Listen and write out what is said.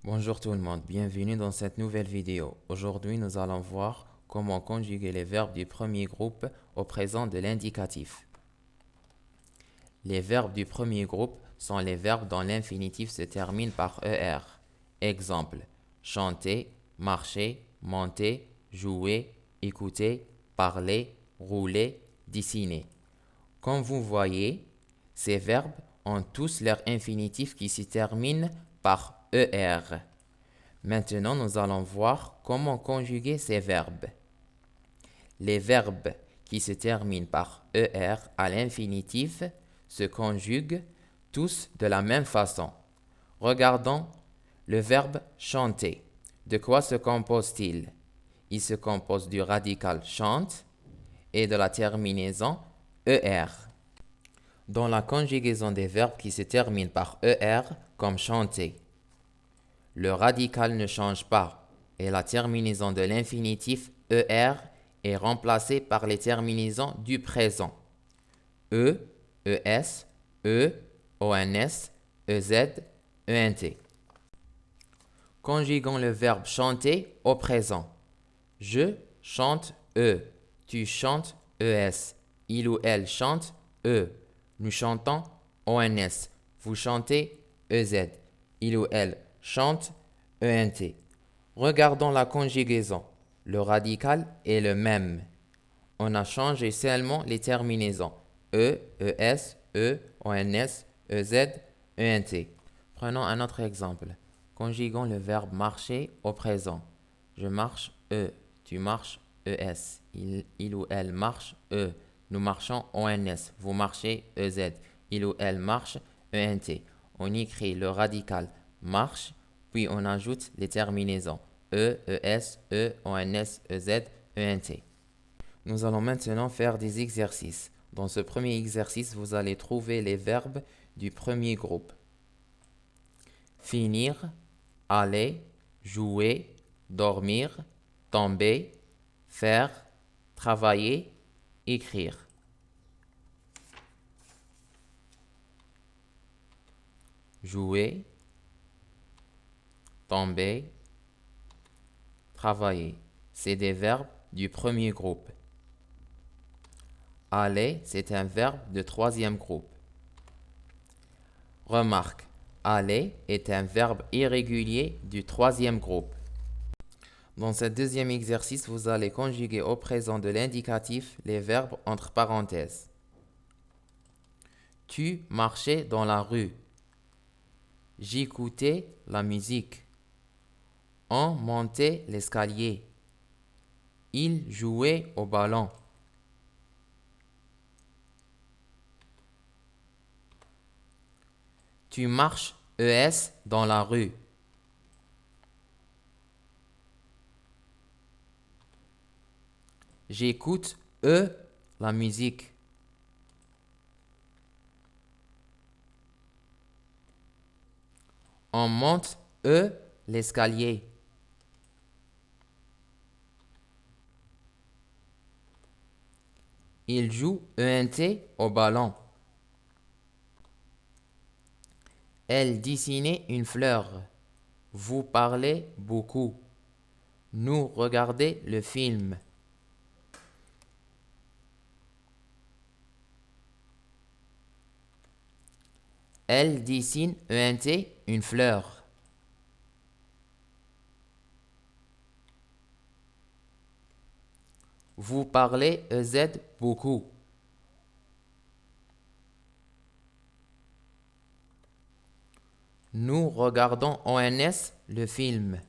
Bonjour tout le monde, bienvenue dans cette nouvelle vidéo. Aujourd'hui, nous allons voir comment conjuguer les verbes du premier groupe au présent de l'indicatif. Les verbes du premier groupe sont les verbes dont l'infinitif se termine par ER. Exemple, chanter, marcher, monter, jouer, écouter, parler, rouler, dessiner. Comme vous voyez, ces verbes ont tous leur infinitif qui se termine par ER. Maintenant, nous allons voir comment conjuguer ces verbes. Les verbes qui se terminent par ER à l'infinitif se conjuguent tous de la même façon. Regardons le verbe chanter. De quoi se compose-t-il? Il se compose du radical chante et de la terminaison ER. Dans la conjugaison des verbes qui se terminent par ER, comme chanter, le radical ne change pas et la terminaison de l'infinitif ER est remplacée par les terminaisons du présent. E, ES, E, ONS, EZ, ENT. Conjuguons le verbe chanter au présent. Je chante E, tu chantes ES, il ou elle chante E, nous chantons ONS, vous chantez EZ, il ou elle chante ENT. Regardons la conjugaison. Le radical est le même. On a changé seulement les terminaisons E, ES, E, ONS, EZ, ENT. Prenons un autre exemple. Conjuguons le verbe marcher au présent. Je marche E, tu marches ES, il ou elle marche E, nous marchons ONS, vous marchez EZ, il ou elle marche ENT. On écrit le radical marche, puis on ajoute les terminaisons E, ES, E, ONS, EZ, ENT. Nous allons maintenant faire des exercices. Dans ce premier exercice, vous allez trouver les verbes du premier groupe. Finir, aller, jouer, dormir, tomber, faire, travailler, écrire. Jouer, tomber, travailler. C'est des verbes du premier groupe. Aller, c'est un verbe de troisième groupe. Remarque, aller est un verbe irrégulier du troisième groupe. Dans ce deuxième exercice, vous allez conjuguer au présent de l'indicatif les verbes entre parenthèses. Tu marchais dans la rue. J'écoutais la musique. On montait l'escalier. Il jouait au ballon. Tu marches ES dans la rue. J'écoute la musique. On monte l'escalier. Il joue ENT au ballon. Elle dessinait une fleur. Vous parlez beaucoup. Nous regardez le film. Elle dessine ENT une fleur. Vous parlez EZ beaucoup. Nous regardons ONS le film.